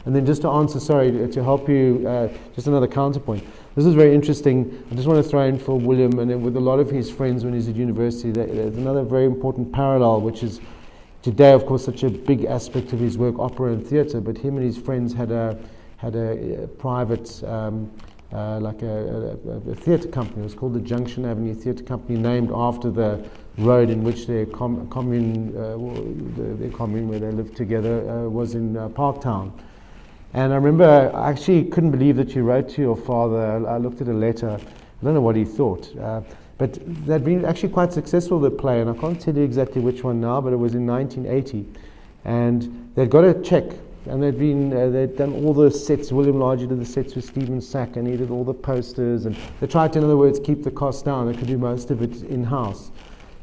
And then just to answer, sorry, to help you, just another counterpoint. This is very interesting. I just want to throw in for William, and with a lot of his friends when he's at university, there's another very important parallel, which is today, of course, such a big aspect of his work, opera and theatre, but him and his friends had a private, like a theatre company. It was called the Junction Avenue Theatre Company, named after the road in which their commune where they lived together was in Parktown. And I remember, I actually couldn't believe that you wrote to your father. I looked at a letter. I don't know what he thought. But they'd been actually quite successful, the play, and I can't tell you exactly which one now, but it was in 1980. And they'd got a check, and they'd done all the sets. William largely did the sets with Stephen Sack, and he did all the posters, and they tried to, in other words, keep the cost down. They could do most of it in-house.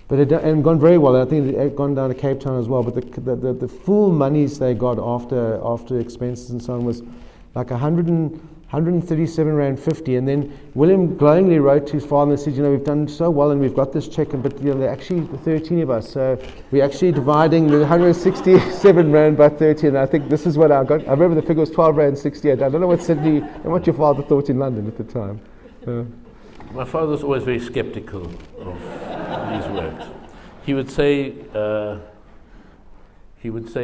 But it had gone very well. I think it had gone down to Cape Town as well. But the full monies they got after expenses and so on was like 137 Rand 50. And then William glowingly wrote to his father and said, you know, we've done so well and we've got this check, but you know, there are actually 13 of us. So we're actually dividing the 167 Rand by 30. And I think this is what I got. I remember the figure was 12 Rand 68. I don't know what Sydney and what your father thought in London at the time. My father was always very skeptical of these works. He would say,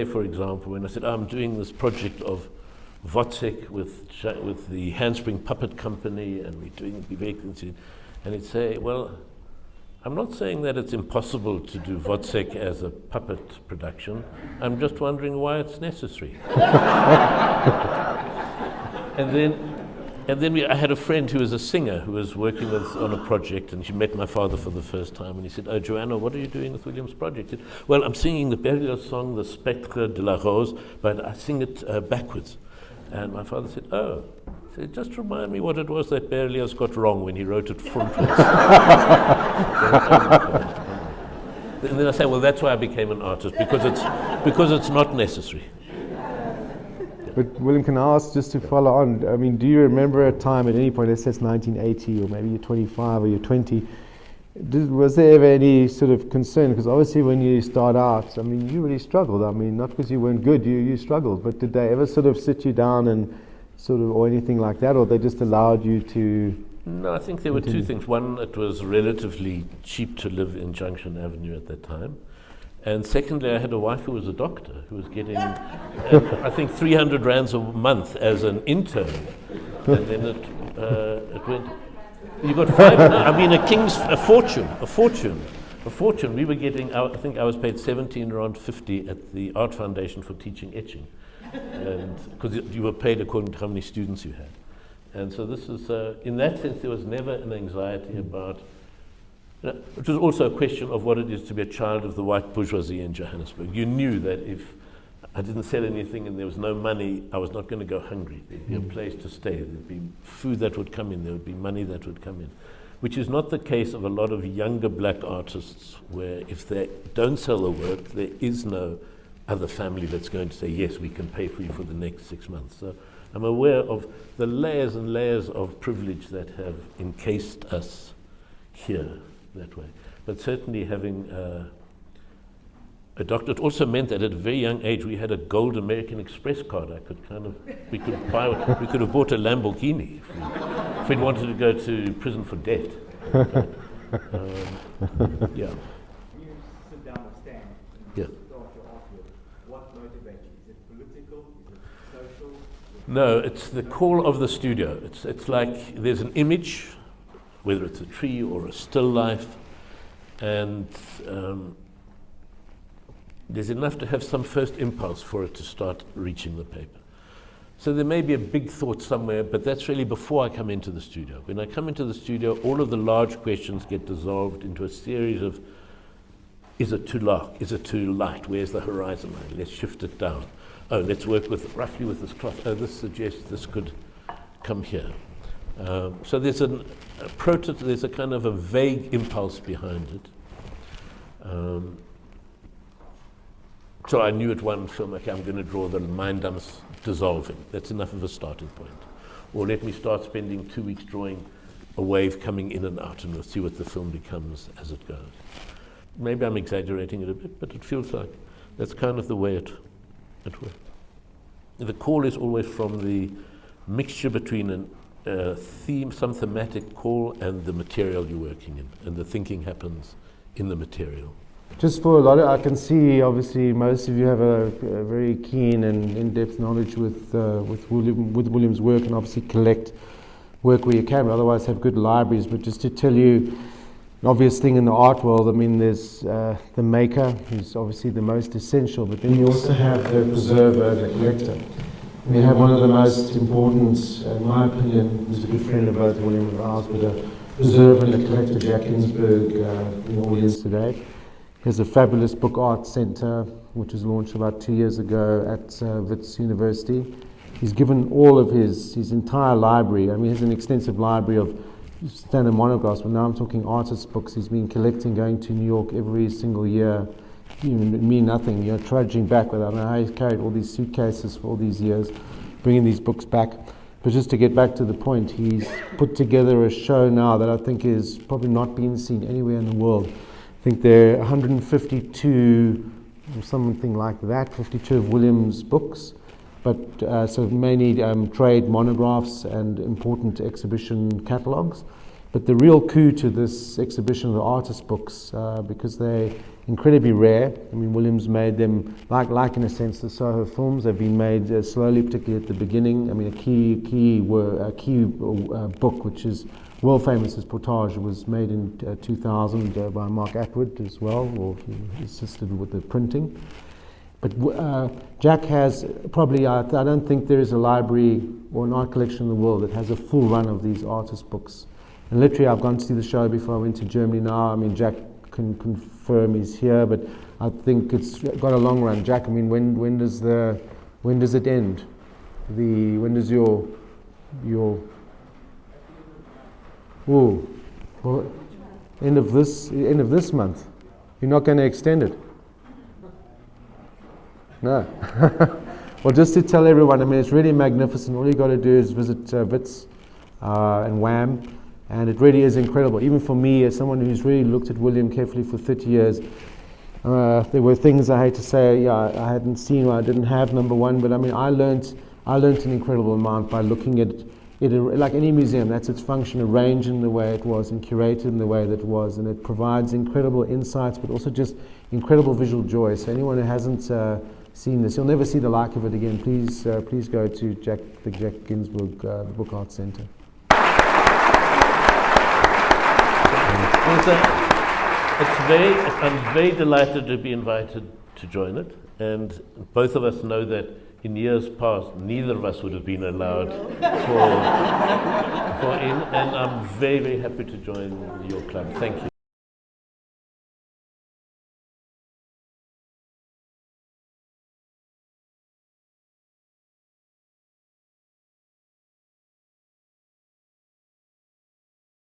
for example, when I said, I'm doing this project of Wozzeck with the Handspring Puppet Company, and we're doing the vacancy, and he'd say, well, I'm not saying that it's impossible to do Wozzeck as a puppet production. I'm just wondering why it's necessary. And then I had a friend who was a singer who was working on a project, and she met my father for the first time, and he said, oh, Joanna, what are you doing with William's project? Said, well, I'm singing the Berlioz song, the Spectre de la Rose, but I sing it backwards. And my father said, oh. He said, just remind me what it was that Berlioz got wrong when he wrote it frontwards. And then I say, well, that's why I became an artist, because it's not necessary. But William, can I ask, just to follow on, I mean, do you remember a time at any point, let's say it's 1980, or maybe you're 25 or you're 20, was there ever any sort of concern? Because obviously when you start out, I mean, you really struggled. I mean, not because you weren't good, you struggled, but did they ever sort of sit you down and sort of, or anything like that, or they just allowed you to? No, I think there were two things. One, it was relatively cheap to live in Junction Avenue at that time. And secondly, I had a wife who was a doctor, who was getting, I think, 300 rands a month as an intern. And then it went, you got five, I mean, a fortune. We were getting, I think I was paid 17 Rand 50 at the Art Foundation for teaching etching. And because you were paid according to how many students you had. And so this is, in that sense, there was never an anxiety about. It was also a question of what it is to be a child of the white bourgeoisie in Johannesburg. You knew that if I didn't sell anything and there was no money, I was not going to go hungry. There'd be a place to stay. There'd be food that would come in. There would be money that would come in, which is not the case of a lot of younger black artists, where if they don't sell the work, there is no other family that's going to say, yes, we can pay for you for the next 6 months. So I'm aware of the layers and layers of privilege that have encased us here that way. But certainly having a doctor, it also meant that at a very young age we had a gold American Express card. We could have bought a Lamborghini if we'd wanted to go to prison for debt. Yeah. You sit down or stand and Yeah. start your artwork. What motivates you? Is it political? Is it social? No, it's the call of the studio. It's like there's an image, whether it's a tree or a still life, and there's enough to have some first impulse for it to start reaching the paper. So there may be a big thought somewhere, but that's really before I come into the studio. When I come into the studio, all of the large questions get dissolved into a series of, is it too dark? Is it too light? Where's the horizon line? Let's shift it down. Oh, let's work roughly with this cloth. Oh, this suggests this could come here. So there's there's a kind of a vague impulse behind it. So I knew at one film, okay, I'm going to draw the mine dumps dissolving. That's enough of a starting point. Or let me start spending 2 weeks drawing a wave coming in and out, and we'll see what the film becomes as it goes. Maybe I'm exaggerating it a bit, but it feels like that's kind of the way it works. the call is always from the mixture between a theme, some thematic call, and the material you're working in, and the thinking happens in the material. Just for a lot of, I can see obviously most of you have a very keen and in-depth knowledge with William's work, and obviously collect work where you can, but otherwise have good libraries. But just to tell you, an obvious thing in the art world, I mean, there's the maker, who's obviously the most essential, but then you also have the preserver, the collector. We have one of the most important, in my opinion, who's a good friend of both William and ours, but a preserver and a collector, Jack Ginsberg, in the audience today. He has a fabulous book art centre, which was launched about 2 years ago at Wits University. He's given all of his entire library. I mean, he has an extensive library of standard monographs, but now I'm talking artist books. He's been collecting, going to New York every single year. Even me, nothing, trudging back with it. I don't know how he's carried all these suitcases for all these years, bringing these books back. But just to get back to the point, he's put together a show now that I think is probably not being seen anywhere in the world. I think there are 152, or something like that, 52 of William's books, but so mainly trade monographs and important exhibition catalogues. But the real coup to this exhibition are the artist books, because they're incredibly rare. I mean, Williams made them, like in a sense, the Soho films. They've been made slowly, particularly at the beginning. I mean, a key book, which is world famous as Portage, was made in 2000 by Mark Atwood as well, or he assisted with the printing. But Jack has probably, I don't think there is a library or an art collection in the world that has a full run of these artist books. And literally, I've gone to see the show before I went to Germany now. I mean, Jack can confirm he's here, but I think it's got a long run. Jack, I mean, when does it end? When does your well, end of this month? You're not going to extend it? No. Well, just to tell everyone, I mean, it's really magnificent. All you got to do is visit Wits and Wham. And it really is incredible. Even for me, as someone who's really looked at William carefully for 30 years, there were things I hate to say, I hadn't seen or I didn't have, number one. But I mean, I learnt an incredible amount by looking at it, like any museum. That's its function, arranged in the way it was and curated in the way that it was. And it provides incredible insights, but also just incredible visual joy. So anyone who hasn't seen this, you'll never see the like of it again. Please go to the Jack Ginsberg Book Art Centre. I'm very delighted to be invited to join it, and both of us know that in years past neither of us would have been allowed for in, and I'm very, very happy to join your club. Thank you.